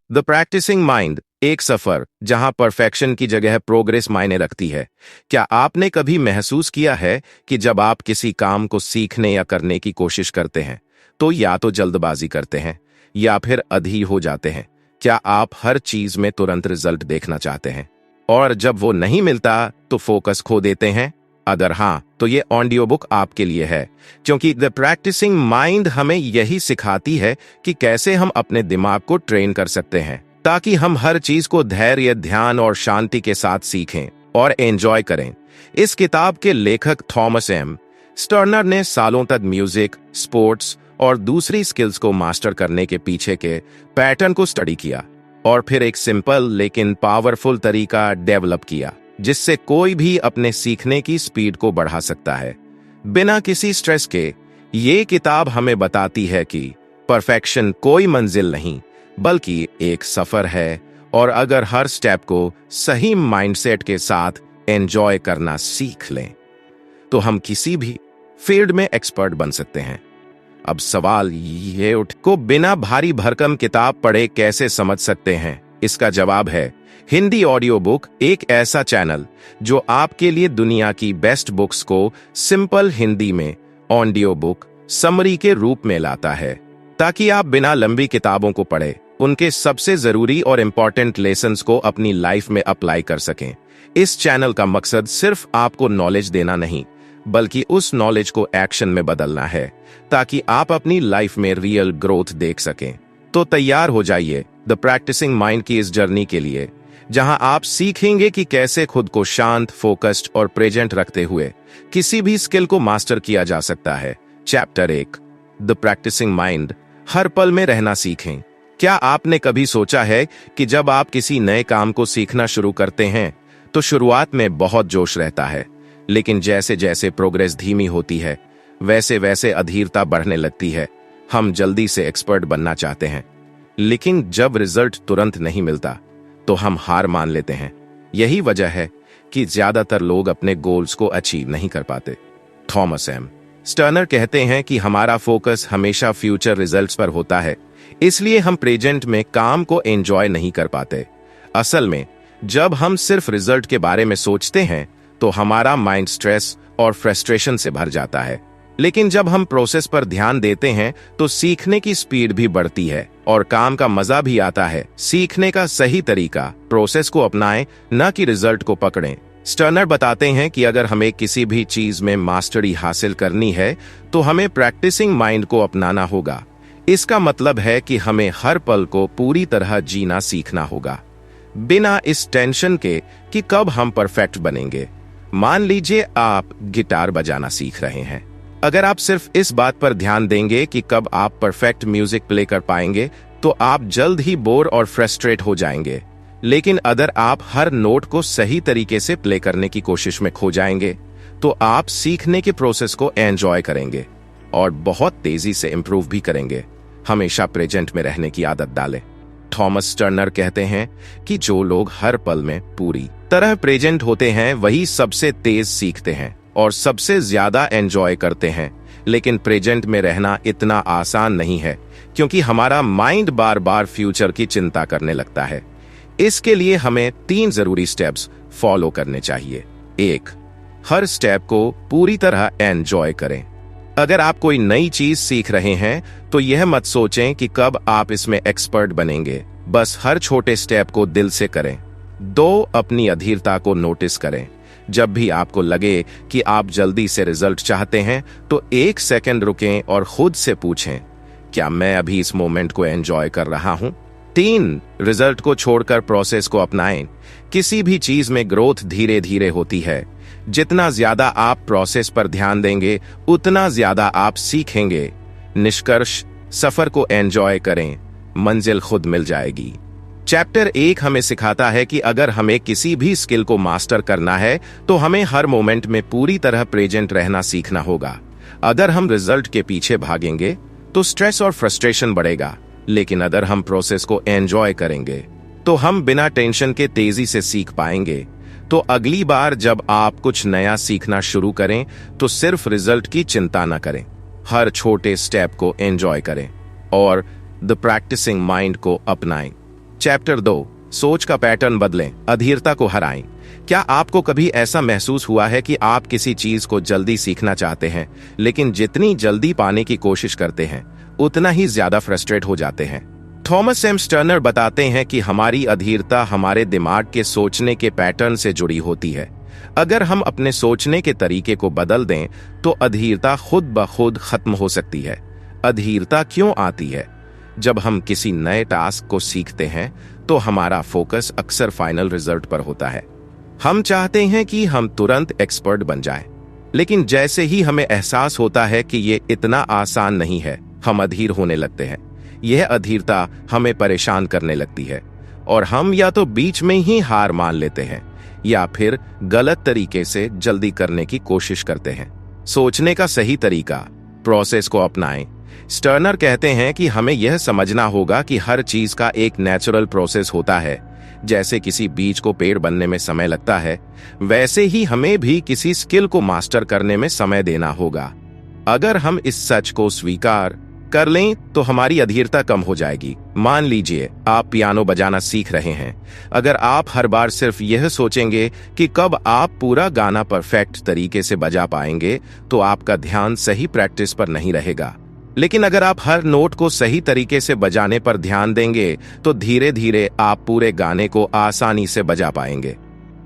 The practising mind, एक सफर जहां perfection की जगह प्रोग्रेस मायने रखती है। क्या आपने कभी महसूस किया है कि जब आप किसी काम को सीखने या करने की कोशिश करते हैं तो या तो जल्दबाजी करते हैं या फिर अधीर हो जाते हैं? क्या आप हर चीज में तुरंत रिजल्ट देखना चाहते हैं और जब वो नहीं मिलता तो फोकस खो देते हैं? अगर हाँ, तो ये ऑडियो बुक आपके लिए है, क्योंकि द प्रैक्टिसिंग माइंड हमें यही सिखाती है कि कैसे हम अपने दिमाग को ट्रेन कर सकते हैं ताकि हम हर चीज को धैर्य, ध्यान और शांति के साथ सीखें और एंजॉय करें। इस किताब के लेखक थॉमस एम स्टर्नर ने सालों तक म्यूजिक, स्पोर्ट्स और दूसरी स्किल्स को मास्टर करने के पीछे के पैटर्न को स्टडी किया और फिर एक सिंपल लेकिन पावरफुल तरीका डेवलप किया जिससे कोई भी अपने सीखने की स्पीड को बढ़ा सकता है बिना किसी स्ट्रेस के। ये किताब हमें बताती है कि परफेक्शन कोई मंजिल नहीं बल्कि एक सफर है, और अगर हर स्टेप को सही माइंडसेट के साथ एंजॉय करना सीख लें तो हम किसी भी फील्ड में एक्सपर्ट बन सकते हैं। अब सवाल ये उठ को बिना भारी भरकम किताब पढ़े कैसे समझ सकते हैं? इसका जवाब है हिंदी ऑडियो बुक, एक ऐसा चैनल जो आपके लिए दुनिया की बेस्ट बुक्स को सिंपल हिंदी में ऑडियो बुक समरी के रूप में लाता है ताकि आप बिना लंबी किताबों को पढ़े उनके सबसे जरूरी और इंपॉर्टेंट लेसन्स को अपनी लाइफ में अप्लाई कर सकें। इस चैनल का मकसद सिर्फ आपको नॉलेज देना नहीं बल्कि उस नॉलेज को एक्शन में बदलना है ताकि आप अपनी लाइफ में रियल ग्रोथ देख सकें। तो तैयार हो जाइए द प्रैक्टिसिंग माइंड की इस जर्नी के लिए, जहां आप सीखेंगे कि कैसे खुद को शांत, फोकस्ड और प्रेजेंट रखते हुए किसी भी स्किल को मास्टर किया जा सकता है। चैप्टर 1, द प्रैक्टिसिंग माइंड, हर पल में रहना सीखें। क्या आपने कभी सोचा है कि जब आप किसी नए काम को सीखना शुरू करते हैं तो शुरुआत में बहुत जोश रहता है, लेकिन जैसे जैसे प्रोग्रेस धीमी होती है वैसे वैसे अधीरता बढ़ने लगती है। हम जल्दी से एक्सपर्ट बनना चाहते हैं, लेकिन जब रिजल्ट तुरंत नहीं मिलता तो हम हार मान लेते हैं। यही वजह है कि ज्यादातर लोग अपने गोल्स को अचीव नहीं कर पाते। थॉमस एम स्टर्नर कहते हैं कि हमारा फोकस हमेशा फ्यूचर रिजल्ट्स पर होता है, इसलिए हम प्रेजेंट में काम को एंजॉय नहीं कर पाते। असल में जब हम सिर्फ रिजल्ट के बारे में सोचते हैं तो हमारा माइंड स्ट्रेस और फ्रस्ट्रेशन से भर जाता है, लेकिन जब हम प्रोसेस पर ध्यान देते हैं तो सीखने की स्पीड भी बढ़ती है और काम का मजा भी आता है। सीखने का सही तरीका प्रोसेस को अपनाएं, न कि रिजल्ट को पकड़ें। स्टर्नर बताते हैं कि अगर हमें किसी भी चीज में मास्टरी हासिल करनी है तो हमें प्रैक्टिसिंग माइंड को अपनाना होगा। इसका मतलब है कि हमें हर पल को पूरी तरह जीना सीखना होगा, बिना इस टेंशन के कि कब हम परफेक्ट बनेंगे। मान लीजिए आप गिटार बजाना सीख रहे हैं। अगर आप सिर्फ इस बात पर ध्यान देंगे कि कब आप परफेक्ट म्यूजिक प्ले कर पाएंगे तो आप जल्द ही बोर और फ्रस्ट्रेट हो जाएंगे। लेकिन अगर आप हर नोट को सही तरीके से प्ले करने की कोशिश में खो जाएंगे तो आप सीखने के प्रोसेस को एंजॉय करेंगे और बहुत तेजी से इंप्रूव भी करेंगे। हमेशा प्रेजेंट में रहने की आदत डालें। थॉमस टर्नर कहते हैं कि जो लोग हर पल में पूरी तरह प्रेजेंट होते हैं वही सबसे तेज सीखते हैं और सबसे ज्यादा एंजॉय करते हैं। लेकिन प्रेजेंट में रहना इतना आसान नहीं है क्योंकि हमारा माइंड बार बार फ्यूचर की चिंता करने लगता है। इसके लिए हमें 3 जरूरी स्टेप्स फॉलो करने चाहिए। 1, हर स्टेप को पूरी तरह एंजॉय करें। अगर आप कोई नई चीज सीख रहे हैं तो यह मत सोचें कि कब आप इसमें एक्सपर्ट बनेंगे, बस हर छोटे स्टेप को दिल से करें। 2, अपनी अधीरता को नोटिस करें। जब भी आपको लगे कि आप जल्दी से रिजल्ट चाहते हैं तो 1 सेकंड रुकें और खुद से पूछें, क्या मैं अभी इस मोमेंट को एंजॉय कर रहा हूं? 3, रिजल्ट को छोड़कर प्रोसेस को अपनाएं। किसी भी चीज में ग्रोथ धीरे धीरे होती है। जितना ज्यादा आप प्रोसेस पर ध्यान देंगे उतना ज्यादा आप सीखेंगे। निष्कर्ष, सफर को एंजॉय करें, मंजिल खुद मिल जाएगी। चैप्टर 1 हमें सिखाता है कि अगर हमें किसी भी स्किल को मास्टर करना है तो हमें हर मोमेंट में पूरी तरह प्रेजेंट रहना सीखना होगा। अगर हम रिजल्ट के पीछे भागेंगे तो स्ट्रेस और फ्रस्ट्रेशन बढ़ेगा, लेकिन अगर हम प्रोसेस को एंजॉय करेंगे तो हम बिना टेंशन के तेजी से सीख पाएंगे। तो अगली बार जब आप कुछ नया सीखना शुरू करें तो सिर्फ रिजल्ट की चिंता न करें, हर छोटे स्टेप को एंजॉय करें और द प्रैक्टिसिंग माइंड को अपनाएं। चैप्टर 2, सोच का पैटर्न बदलें, अधीरता को हराएं। क्या आपको कभी ऐसा महसूस हुआ है कि आप किसी चीज को जल्दी सीखना चाहते हैं, लेकिन जितनी जल्दी पाने की कोशिश करते हैं उतना ही ज्यादा फ्रस्ट्रेट हो जाते हैं? थॉमस एम स्टर्नर बताते हैं कि हमारी अधीरता हमारे दिमाग के सोचने के पैटर्न से जुड़ी होती है। अगर हम अपने सोचने के तरीके को बदल दें तो अधीरता खुद ब खुद खत्म हो सकती है। अधीरता क्यों आती है? जब हम किसी नए टास्क को सीखते हैं तो हमारा फोकस अक्सर फाइनल रिजल्ट पर होता है। हम चाहते हैं कि हम तुरंत एक्सपर्ट बन जाएं, लेकिन जैसे ही हमें एहसास होता है कि ये इतना आसान नहीं है, हम अधीर होने लगते हैं। यह अधीरता हमें परेशान करने लगती है और हम या तो बीच में ही हार मान लेते हैं या फिर गलत तरीके से जल्दी करने की कोशिश करते हैं। सोचने का सही तरीका, प्रोसेस को अपनाएं। स्टर्नर कहते हैं कि हमें यह समझना होगा कि हर चीज का एक नेचुरल प्रोसेस होता है। जैसे किसी बीज को पेड़ बनने में समय लगता है, वैसे ही हमें भी किसी स्किल को मास्टर करने में समय देना होगा। अगर हम इस सच को स्वीकार कर लें तो हमारी अधीरता कम हो जाएगी। मान लीजिए आप पियानो बजाना सीख रहे हैं। अगर आप हर बार सिर्फ यह सोचेंगे कि कब आप पूरा गाना परफेक्ट तरीके से बजा पाएंगे, तो आपका ध्यान सही प्रैक्टिस पर नहीं रहेगा। लेकिन अगर आप हर नोट को सही तरीके से बजाने पर ध्यान देंगे तो धीरे धीरे आप पूरे गाने को आसानी से बजा पाएंगे।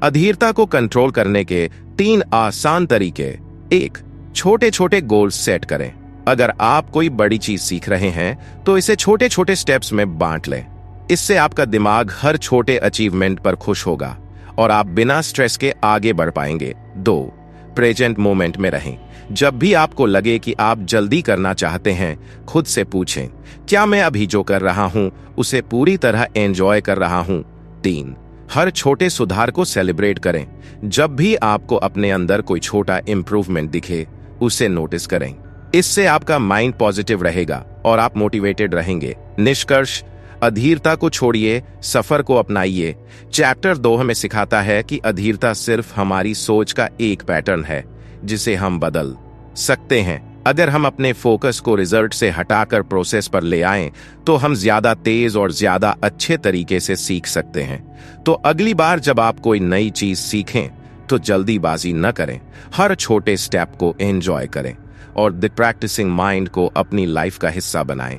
अधीरता को कंट्रोल करने के 3 आसान तरीके। 1. छोटे छोटे गोल्स सेट करें। अगर आप कोई बड़ी चीज सीख रहे हैं तो इसे छोटे छोटे स्टेप्स में बांट लें। इससे आपका दिमाग हर छोटे अचीवमेंट पर खुश होगा और आप बिना स्ट्रेस के आगे बढ़ पाएंगे। 2. प्रेजेंट मोमेंट में रहें। जब भी आपको लगे कि आप जल्दी करना चाहते हैं, खुद से पूछें, क्या मैं अभी जो कर रहा हूं उसे पूरी तरह एंजॉय कर रहा हूं? 3. हर छोटे सुधार को सेलिब्रेट करें। जब भी आपको अपने अंदर कोई छोटा इंप्रूवमेंट दिखे, उसे नोटिस करें। इससे आपका माइंड पॉजिटिव रहेगा और आप मोटिवेटेड रहेंगे। निष्कर्ष, अधीरता को छोड़िए, सफर को अपनाइए। चैप्टर 2 हमें सिखाता है कि अधीरता सिर्फ हमारी सोच का एक पैटर्न है जिसे हम बदल सकते हैं। अगर हम अपने फोकस को रिजल्ट से हटाकर प्रोसेस पर ले आएं, तो हम ज्यादा तेज और ज्यादा अच्छे तरीके से सीख सकते हैं। तो अगली बार जब आप कोई नई चीज सीखें तो जल्दीबाजी न करें, हर छोटे स्टेप को एंजॉय करें और द प्रैक्टिसिंग माइंड को अपनी लाइफ का हिस्सा बनाएं।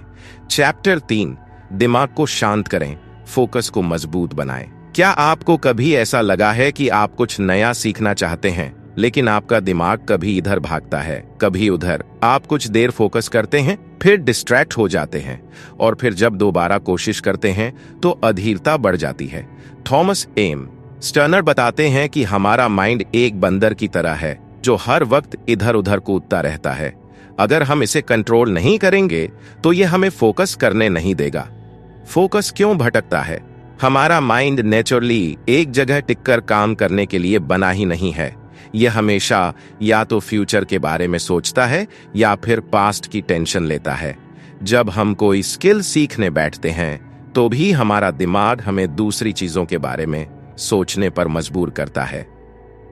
चैप्टर 3, दिमाग को शांत करें, फोकस को मजबूत बनाएं। क्या आपको कभी ऐसा लगा है कि आप कुछ नया सीखना चाहते हैं, लेकिन आपका दिमाग कभी इधर भागता है, कभी उधर? आप कुछ देर फोकस करते हैं, फिर डिस्ट्रैक्ट हो जाते हैं और फिर जब दोबारा कोशिश करते हैं तो अधीरता बढ़ जाती है। थॉमस एम स्टर्नर बताते हैं कि हमारा माइंड एक बंदर की तरह है जो हर वक्त इधर उधर कूदता रहता है। अगर हम इसे कंट्रोल नहीं करेंगे तो यह हमें फोकस करने नहीं देगा। फोकस क्यों भटकता है? हमारा माइंड नेचुरली एक जगह टिककर काम करने के लिए बना ही नहीं है। यह हमेशा या तो फ्यूचर के बारे में सोचता है या फिर पास्ट की टेंशन लेता है। जब हम कोई स्किल सीखने बैठते हैं तो भी हमारा दिमाग हमें दूसरी चीजों के बारे में सोचने पर मजबूर करता है।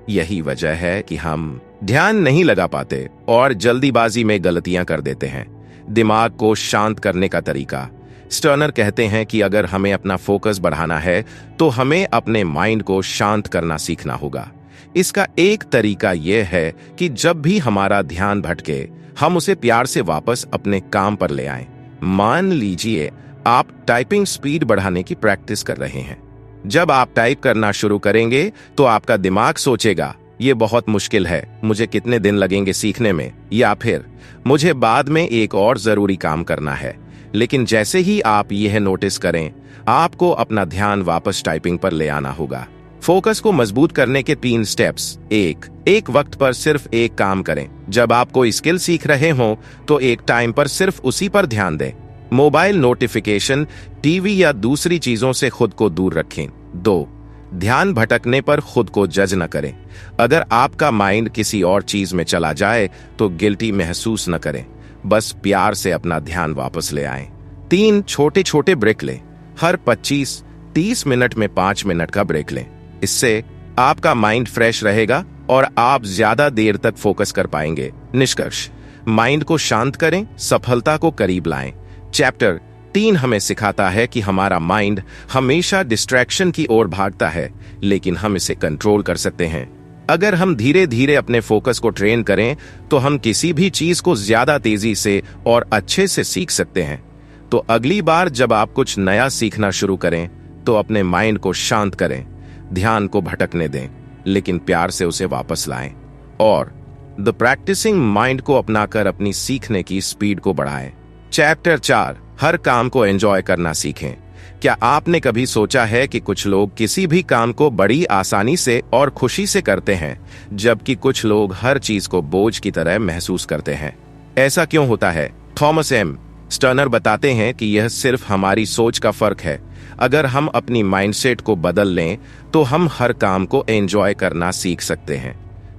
यही वजह है कि हम ध्यान नहीं लगा पाते और जल्दीबाजी में गलतियां कर देते हैं। दिमाग को शांत करने का तरीका। स्टर्नर कहते हैं कि अगर हमें अपना फोकस बढ़ाना है तो हमें अपने माइंड को शांत करना सीखना होगा। इसका एक तरीका यह है कि जब भी हमारा ध्यान भटके, हम उसे प्यार से वापस अपने काम पर ले आएं। मान लीजिए आप टाइपिंग स्पीड बढ़ाने की प्रैक्टिस कर रहे हैं। जब आप टाइप करना शुरू करेंगे तो आपका दिमाग सोचेगा, ये बहुत मुश्किल है, मुझे कितने दिन लगेंगे सीखने में, या फिर मुझे बाद में एक और जरूरी काम करना है। लेकिन जैसे ही आप यह नोटिस करें, आपको अपना ध्यान वापस टाइपिंग पर ले आना होगा। फोकस को मजबूत करने के 3 स्टेप्स। एक वक्त पर सिर्फ एक काम करें। जब आप कोई स्किल सीख रहे हों तो एक टाइम पर सिर्फ उसी पर ध्यान दें। मोबाइल नोटिफिकेशन, टीवी या दूसरी चीजों से खुद को दूर रखें। 2. ध्यान भटकने पर खुद को जज न करें। अगर आपका माइंड किसी और चीज में चला जाए तो गिल्टी महसूस न करें, बस प्यार से अपना ध्यान वापस ले आएं। 3. छोटे छोटे ब्रेक लें। हर 25-30 मिनट में 5 मिनट का ब्रेक लें। इससे आपका माइंड फ्रेश रहेगा और आप ज्यादा देर तक फोकस कर पाएंगे। निष्कर्ष, माइंड को शांत करें, सफलता को करीब लाएं। चैप्टर 3 हमें सिखाता है कि हमारा माइंड हमेशा डिस्ट्रैक्शन की ओर भागता है, लेकिन हम इसे कंट्रोल कर सकते हैं। अगर हम धीरे धीरे अपने फोकस को ट्रेन करें तो हम किसी भी चीज को ज्यादा तेजी से और अच्छे से सीख सकते हैं। तो अगली बार जब आप कुछ नया सीखना शुरू करें तो अपने माइंड को शांत करें, ध्यान को भटकने दें, लेकिन प्यार से उसे वापस लाएं और द प्रैक्टिसिंग माइंड को अपनाकर अपनी सीखने की स्पीड को बढ़ाएं। चैप्टर 4, हर काम को एंजॉय करना सीखें। क्या आपने कभी सोचा है कि कुछ लोग किसी भी काम को बड़ी आसानी से और खुशी से करते हैं, जबकि कुछ लोग हर चीज को बोझ की तरह महसूस करते हैं? ऐसा क्यों होता है? थॉमस एम स्टर्नर बताते हैं कि यह सिर्फ हमारी सोच का फर्क है। अगर हम अपनी माइंडसेट को बदल लें तो हम हर काम को एंजॉय करना सीख सकते हैं।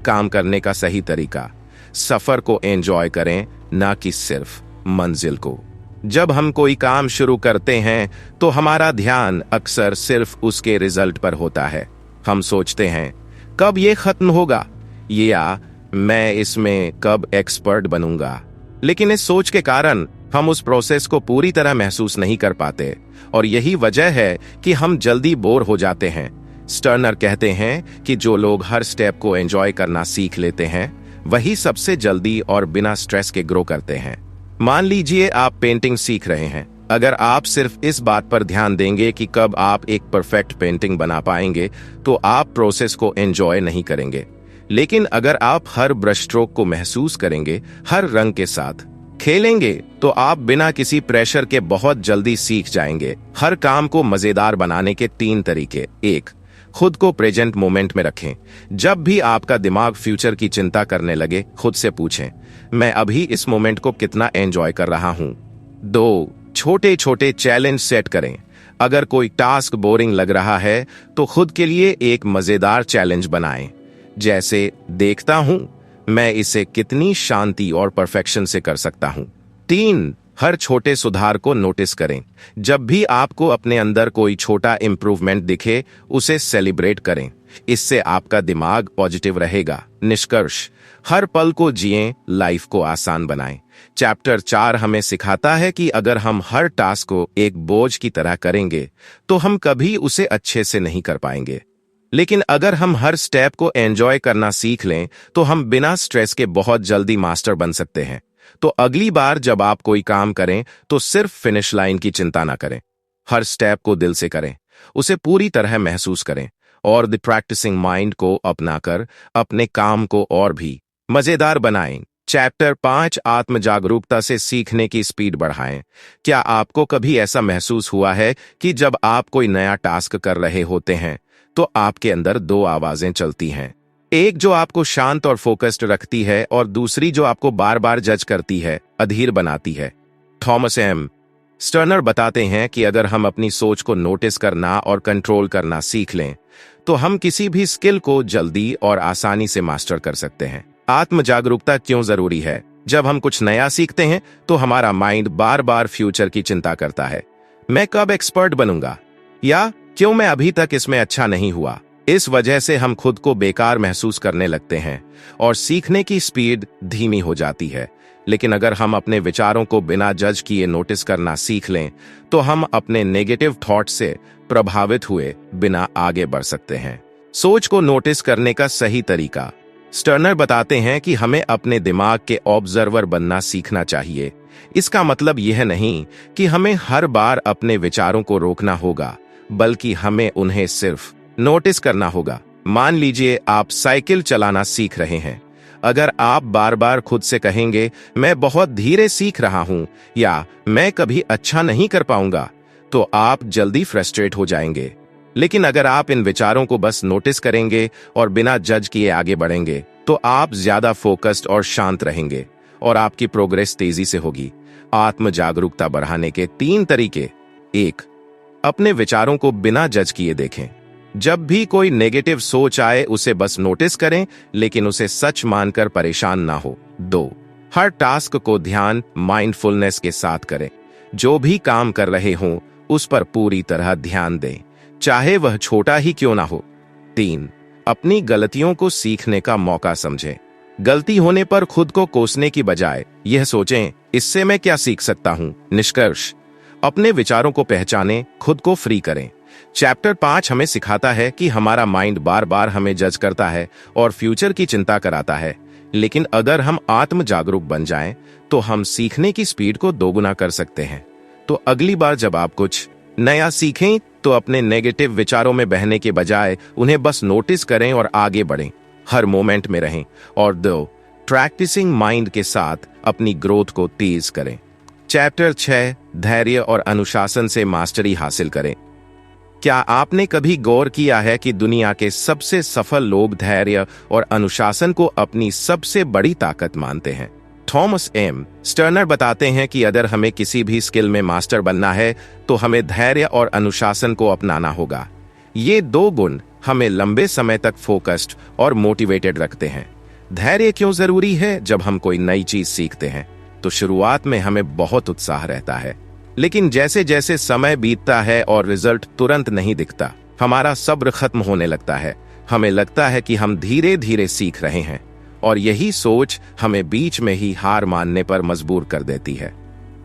काम करने का सही तरीका, सफर को एंजॉय करें, ना कि सिर्फ मंजिल को। जब हम कोई काम शुरू करते हैं तो हमारा ध्यान अक्सर सिर्फ उसके रिजल्ट पर होता है। हम सोचते हैं कब ये खत्म होगा, या मैं इसमें कब एक्सपर्ट बनूंगा। लेकिन इस सोच के कारण हम उस प्रोसेस को पूरी तरह महसूस नहीं कर पाते, और यही वजह है कि हम जल्दी बोर हो जाते हैं। स्टर्नर कहते हैं कि जो लोग हर स्टेप को एंजॉय करना सीख लेते हैं, वही सबसे जल्दी और बिना स्ट्रेस के ग्रो करते हैं। मान लीजिए आप पेंटिंग सीख रहे हैं। अगर आप सिर्फ इस बात पर ध्यान देंगे कि कब आप एक परफेक्ट पेंटिंग बना पाएंगे, तो आप प्रोसेस को एंजॉय नहीं करेंगे। लेकिन अगर आप हर ब्रश स्ट्रोक को महसूस करेंगे, हर रंग के साथ खेलेंगे, तो आप बिना किसी प्रेशर के बहुत जल्दी सीख जाएंगे। हर काम को मजेदार बनाने के 3 तरीके। 1, खुद को प्रेजेंट मोमेंट में रखें। जब भी आपका दिमाग फ्यूचर की चिंता करने लगे, खुद से पूछें, मैं अभी इस मोमेंट को कितना एंजॉय कर रहा हूं। 2, छोटे छोटे चैलेंज सेट करें। अगर कोई टास्क बोरिंग लग रहा है तो खुद के लिए एक मजेदार चैलेंज बनाएं, जैसे देखता हूं मैं इसे कितनी शांति और परफेक्शन से कर सकता हूं। 3, हर छोटे सुधार को नोटिस करें। जब भी आपको अपने अंदर कोई छोटा इंप्रूवमेंट दिखे, उसे सेलिब्रेट करें। इससे आपका दिमाग पॉजिटिव रहेगा। निष्कर्ष, हर पल को जिएं, लाइफ को आसान बनाएं। चैप्टर 4 हमें सिखाता है कि अगर हम हर टास्क को एक बोझ की तरह करेंगे तो हम कभी उसे अच्छे से नहीं कर पाएंगे। लेकिन अगर हम हर स्टेप को एंजॉय करना सीख लें तो हम बिना स्ट्रेस के बहुत जल्दी मास्टर बन सकते हैं। तो अगली बार जब आप कोई काम करें तो सिर्फ फिनिश लाइन की चिंता ना करें। हर स्टेप को दिल से करें, उसे पूरी तरह महसूस करें और द प्रैक्टिसिंग माइंड को अपनाकर अपने काम को और भी मजेदार बनाएं। चैप्टर 5, आत्म जागरूकता से सीखने की स्पीड बढ़ाएं। क्या आपको कभी ऐसा महसूस हुआ है कि जब आप कोई नया टास्क कर रहे होते हैं तो आपके अंदर 2 आवाजें चलती हैं? एक जो आपको शांत और फोकस्ड रखती है, और दूसरी जो आपको बार बार जज करती है, अधीर बनाती है। थॉमस एम स्टर्नर बताते हैं कि अगर हम अपनी सोच को नोटिस करना और कंट्रोल करना सीख लें तो हम किसी भी स्किल को जल्दी और आसानी से मास्टर कर सकते हैं। आत्म जागरूकता क्यों जरूरी है? जब हम कुछ नया सीखते हैं तो हमारा माइंड बार बार फ्यूचर की चिंता करता है। मैं कब एक्सपर्ट बनूंगा, या क्यों मैं अभी तक इसमें अच्छा नहीं हुआ। इस वजह से हम खुद को बेकार महसूस करने लगते हैं और सीखने की स्पीड धीमी हो जाती है। लेकिन अगर हम अपने विचारों को बिना जज किए नोटिस करना सीख लें तो हम अपने नेगेटिव थॉट से प्रभावित हुए बिना आगे बढ़ सकते हैं। सोच को नोटिस करने का सही तरीका, स्टर्नर बताते हैं कि हमें अपने दिमाग के ऑब्जर्वर बनना सीखना चाहिए। इसका मतलब यह नहीं कि हमें हर बार अपने विचारों को रोकना होगा, बल्कि हमें उन्हें सिर्फ नोटिस करना होगा। मान लीजिए आप साइकिल चलाना सीख रहे हैं। अगर आप बार बार खुद से कहेंगे, मैं बहुत धीरे सीख रहा हूं, या मैं कभी अच्छा नहीं कर पाऊंगा, तो आप जल्दी फ्रस्ट्रेट हो जाएंगे। लेकिन अगर आप इन विचारों को बस नोटिस करेंगे और बिना जज किए आगे बढ़ेंगे, तो आप ज्यादा फोकस्ड और शांत रहेंगे और आपकी प्रोग्रेस तेजी से होगी। आत्म जागरूकता बढ़ाने के 3 तरीके। 1, अपने विचारों को बिना जज किए देखें। जब भी कोई नेगेटिव सोच आए उसे बस नोटिस करें, लेकिन उसे सच मानकर परेशान ना हो। 2, हर टास्क को ध्यान माइंडफुलनेस के साथ करें। जो भी काम कर रहे हों उस पर पूरी तरह ध्यान दें, चाहे वह छोटा ही क्यों ना हो। 3, अपनी गलतियों को सीखने का मौका समझें। गलती होने पर खुद को कोसने की बजाय यह सोचें, इससे मैं क्या सीख सकता हूं। निष्कर्ष, अपने विचारों को पहचानें, खुद को फ्री करें। चैप्टर 5 हमें सिखाता है कि हमारा माइंड बार बार हमें जज करता है और फ्यूचर की चिंता कराता है, लेकिन अगर हम आत्म जागरूक बन जाएं, तो हम सीखने की स्पीड को दोगुना कर सकते हैं। तो अगली बार जब आप कुछ नया सीखें, तो अपने नेगेटिव विचारों में बहने के बजाय उन्हें बस नोटिस करें और आगे बढ़ें। हर मोमेंट में रहें और प्रैक्टिसिंग माइंड के साथ अपनी ग्रोथ को तेज करें। चैप्टर 6 धैर्य और अनुशासन से मास्टरी हासिल करें। क्या आपने कभी गौर किया है कि दुनिया के सबसे सफल लोग धैर्य और अनुशासन को अपनी सबसे बड़ी ताकत मानते हैं? थॉमस एम स्टर्नर बताते हैं कि अगर हमें किसी भी स्किल में मास्टर बनना है, तो हमें धैर्य और अनुशासन को अपनाना होगा। ये दो गुण हमें लंबे समय तक फोकस्ड और मोटिवेटेड रखते हैं। धैर्य क्यों जरूरी है? जब हम कोई नई चीज सीखते हैं, तो शुरुआत में हमें बहुत उत्साह रहता है, लेकिन जैसे जैसे समय बीतता है और रिजल्ट तुरंत नहीं दिखता, हमारा सब्र खत्म होने लगता है। हमें लगता है कि हम धीरे धीरे सीख रहे हैं, और यही सोच हमें बीच में ही हार मानने पर मजबूर कर देती है।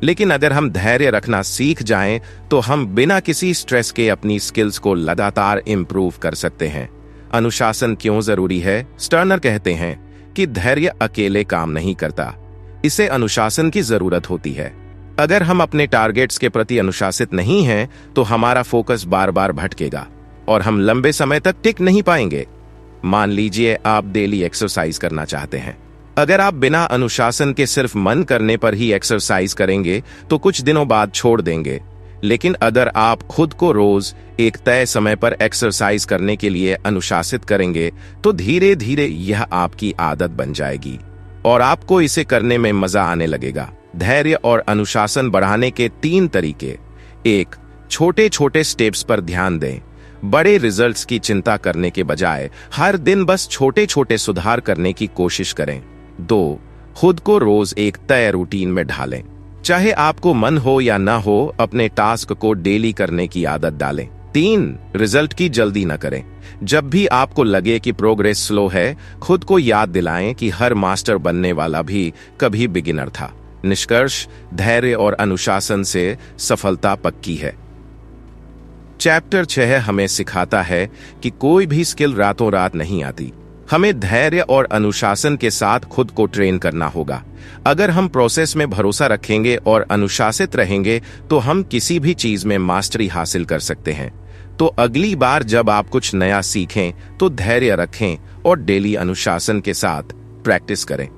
लेकिन अगर हम धैर्य रखना सीख जाएं, तो हम बिना किसी स्ट्रेस के अपनी स्किल्स को लगातार इंप्रूव कर सकते हैं। अनुशासन क्यों जरूरी है? स्टर्नर कहते हैं कि धैर्य अकेले काम नहीं करता, इसे अनुशासन की जरूरत होती है। अगर हम अपने टारगेट्स के प्रति अनुशासित नहीं हैं, तो हमारा फोकस बार बार भटकेगा और हम लंबे समय तक टिक नहीं पाएंगे। मान लीजिए आप डेली एक्सरसाइज करना चाहते हैं। अगर आप बिना अनुशासन के सिर्फ मन करने पर ही एक्सरसाइज करेंगे, तो कुछ दिनों बाद छोड़ देंगे। लेकिन अगर आप खुद को रोज एक तय समय पर एक्सरसाइज करने के लिए अनुशासित करेंगे, तो धीरे धीरे यह आपकी आदत बन जाएगी और आपको इसे करने में मजा आने लगेगा। धैर्य और अनुशासन बढ़ाने के 3 तरीके। 1. छोटे छोटे स्टेप्स पर ध्यान दें। बड़े रिजल्ट्स की चिंता करने के बजाय हर दिन बस छोटे छोटे सुधार करने की कोशिश करें। 2. खुद को रोज एक तय रूटीन में ढालें। चाहे आपको मन हो या ना हो, अपने टास्क को डेली करने की आदत डालें। 3. रिजल्ट की जल्दी न करें। जब भी आपको लगे कि प्रोग्रेस स्लो है, खुद को याद दिलाएं कि हर मास्टर बनने वाला भी कभी बिगिनर था। निष्कर्ष: धैर्य और अनुशासन से सफलता पक्की है। चैप्टर 6 हमें सिखाता है कि कोई भी स्किल रातों रात नहीं आती। हमें धैर्य और अनुशासन के साथ खुद को ट्रेन करना होगा। अगर हम प्रोसेस में भरोसा रखेंगे और अनुशासित रहेंगे, तो हम किसी भी चीज में मास्टरी हासिल कर सकते हैं। तो अगली बार जब आप कुछ नया सीखें, तो धैर्य रखें और डेली अनुशासन के साथ प्रैक्टिस करें।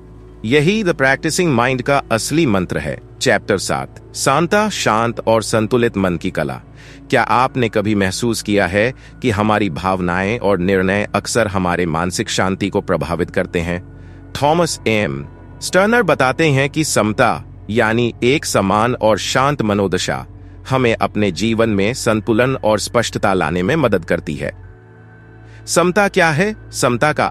यही द प्रैक्टिसिंग माइंड का असली मंत्र है। चैप्टर 7 शांता, शांत और संतुलित मन की कला। क्या आपने कभी महसूस किया है कि हमारी भावनाएं और निर्णय अक्सर हमारे मानसिक शांति को प्रभावित करते हैं? थॉमस एम स्टर्नर बताते हैं कि समता यानी एक समान और शांत मनोदशा हमें अपने जीवन में संतुलन और स्पष्टता लाने में मदद करती है। समता क्या है? समता का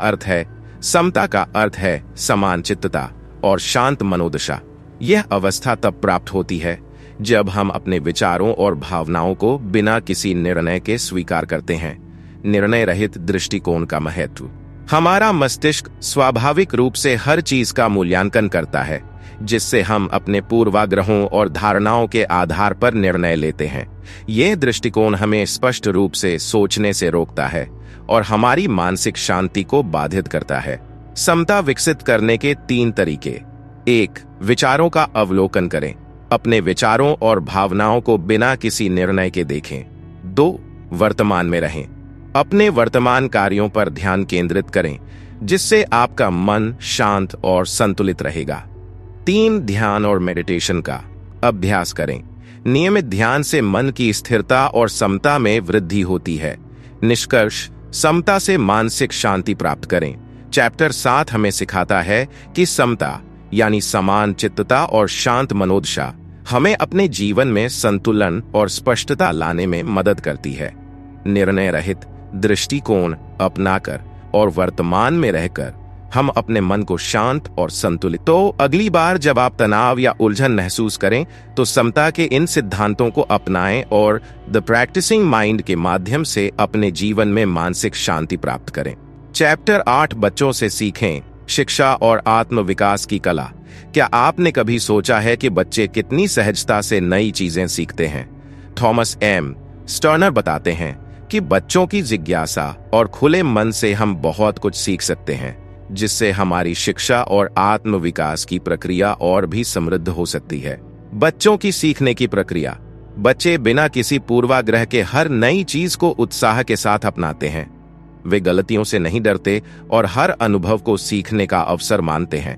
अर्थ है समान चित्तता और शांत मनोदशा। यह अवस्था तब प्राप्त होती है जब हम अपने विचारों और भावनाओं को बिना किसी निर्णय के स्वीकार करते हैं। निर्णय रहित दृष्टिकोण का महत्व। हमारा मस्तिष्क स्वाभाविक रूप से हर चीज का मूल्यांकन करता है, जिससे हम अपने पूर्वाग्रहों और धारणाओं के आधार पर निर्णय लेते हैं। यह दृष्टिकोण हमें स्पष्ट रूप से सोचने से रोकता है और हमारी मानसिक शांति को बाधित करता है। समता विकसित करने के 3 तरीके। 1. विचारों का अवलोकन करें। अपने विचारों और भावनाओं को बिना किसी निर्णय के देखें। 2. वर्तमान में रहें। अपने वर्तमान कार्यों पर ध्यान केंद्रित करें, जिससे आपका मन शांत और संतुलित रहेगा। 3. ध्यान और मेडिटेशन का अभ्यास करें। नियमित ध्यान से मन की स्थिरता और समता में वृद्धि होती है। निष्कर्ष: समता से मानसिक शांति प्राप्त करें। चैप्टर 7 हमें सिखाता है कि समता यानी समान चित्तता और शांत मनोदशा हमें अपने जीवन में संतुलन और स्पष्टता लाने में मदद करती है। निर्णय रहित दृष्टिकोण अपनाकर और वर्तमान में रहकर हम अपने मन को शांत और संतुलित। तो अगली बार जब आप तनाव या उलझन महसूस करें, तो समता के इन सिद्धांतों को अपनाएं और द प्रैक्टिसिंग माइंड के माध्यम से अपने जीवन में मानसिक शांति प्राप्त करें। चैप्टर 8 बच्चों से सीखें, शिक्षा और आत्म विकास की कला। क्या आपने कभी सोचा है कि बच्चे कितनी सहजता से नई चीजें सीखते हैं? थॉमस एम स्टर्नर बताते हैं कि बच्चों की जिज्ञासा और खुले मन से हम बहुत कुछ सीख सकते हैं, जिससे हमारी शिक्षा और आत्म विकास की प्रक्रिया और भी समृद्ध हो सकती है। बच्चों की सीखने की प्रक्रिया। बच्चे बिना किसी पूर्वाग्रह के हर नई चीज को उत्साह के साथ अपनाते हैं। वे गलतियों से नहीं डरते और हर अनुभव को सीखने का अवसर मानते हैं।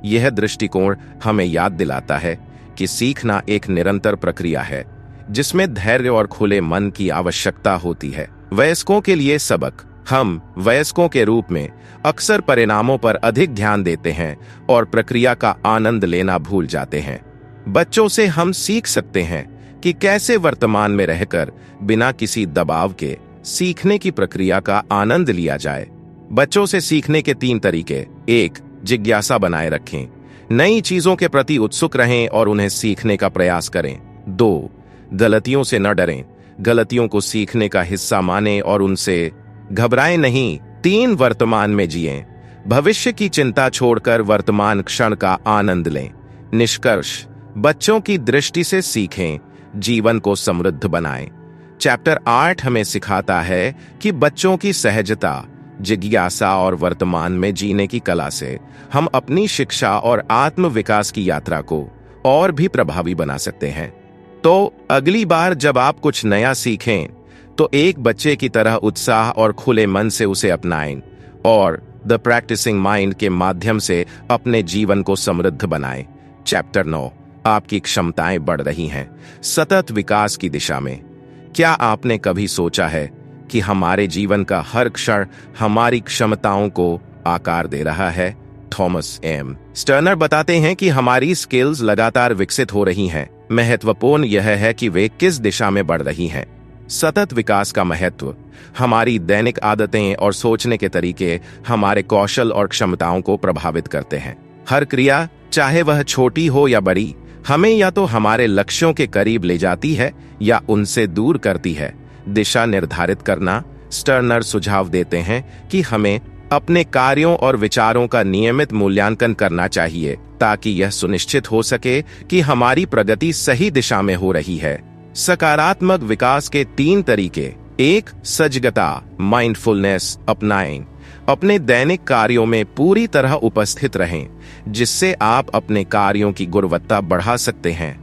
यह दृष्टिकोण हमें याद दिलाता है कि सीखना एक निरंतर प्रक्रिया है, जिसमें धैर्य और खुले मन की आवश्यकता होती है। वयस्कों के लिए सबक। हम वयस्कों के रूप में अक्सर परिणामों पर अधिक ध्यान देते हैं और प्रक्रिया का आनंद लेना भूल जाते हैं। बच्चों से हम सीख सकते हैं कि कैसे वर्तमान में रहकर बिना किसी दबाव के सीखने की प्रक्रिया का आनंद लिया जाए। बच्चों से सीखने के 3 तरीके। 1. जिज्ञासा बनाए रखें। नई चीजों के प्रति उत्सुक रहें और उन्हें सीखने का प्रयास करें। 2. गलतियों से न डरें। गलतियों को सीखने का हिस्सा मानें और उनसे घबराएं नहीं। 3. वर्तमान में जिएं। भविष्य की चिंता छोड़कर वर्तमान क्षण का आनंद लें। निष्कर्ष। बच्चों की दृष्टि से सीखें, जीवन को समृद्ध बनाएं। चैप्टर 8 हमें सिखाता है कि बच्चों की सहजता, जिज्ञासा और वर्तमान में जीने की कला से हम अपनी शिक्षा और आत्म विकास की यात्रा को और भी प्रभावी बना सकते हैं। तो अगली बार जब आप कुछ नया सीखें, तो एक बच्चे की तरह उत्साह और खुले मन से उसे अपनाएं और द प्रैक्टिसिंग माइंड के माध्यम से अपने जीवन को समृद्ध बनाएं। चैप्टर 9। आपकी क्षमताएं बढ़ रही हैं, सतत विकास की दिशा में। क्या आपने कभी सोचा है कि हमारे जीवन का हर क्षण हमारी क्षमताओं को आकार दे रहा है? थॉमस एम स्टर्नर बताते हैं कि हमारी स्किल्स लगातार विकसित हो रही हैं। महत्वपूर्ण यह है कि वे किस दिशा में बढ़ रही हैं। सतत विकास का महत्व। हमारी दैनिक आदतें और सोचने के तरीके हमारे कौशल और क्षमताओं को प्रभावित करते हैं। हर क्रिया, चाहे वह छोटी हो या बड़ी, हमें या तो हमारे लक्ष्यों के करीब ले जाती है या उनसे दूर करती है। दिशा निर्धारित करना। स्टर्नर सुझाव देते हैं कि हमें अपने कार्यों और विचारों का नियमित मूल्यांकन करना चाहिए, ताकि यह सुनिश्चित हो सके कि हमारी प्रगति सही दिशा में हो रही है। सकारात्मक विकास के 3 तरीके। 1. सजगता, माइंडफुलनेस अपनाएं। अपने दैनिक कार्यों में पूरी तरह उपस्थित रहें, जिससे आप अपने कार्यों की गुणवत्ता बढ़ा सकते हैं।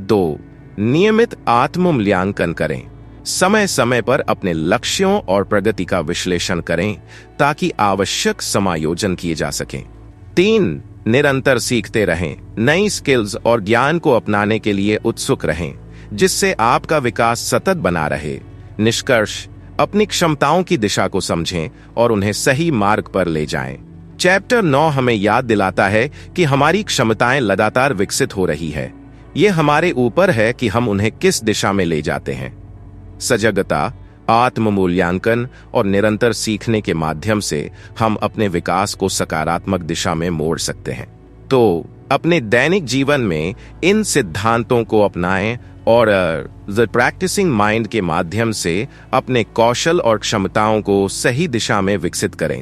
2. नियमित आत्म मूल्यांकन करें। समय समय पर अपने लक्ष्यों और प्रगति का विश्लेषण करें, ताकि आवश्यक समायोजन किए जा सकें। 3. निरंतर सीखते रहें। नई स्किल्स और ज्ञान को अपनाने के लिए उत्सुक रहें, जिससे आपका विकास सतत बना रहे। निष्कर्ष। अपनी क्षमताओं की दिशा को समझें और उन्हें सही मार्ग पर ले जाएं। चैप्टर 9 हमें याद दिलाता है कि हमारी क्षमताएं लगातार विकसित हो रही है। ये हमारे ऊपर है कि हम उन्हें किस दिशा में ले जाते हैं। सजगता, आत्म मूल्यांकन और निरंतर सीखने के माध्यम से हम अपने विकास को सकारात्मक दिशा में मोड़ सकते हैं। तो अपने दैनिक जीवन में इन सिद्धांतों को अपनाएं और द प्रैक्टिसिंग माइंड के माध्यम से अपने कौशल और क्षमताओं को सही दिशा में विकसित करें।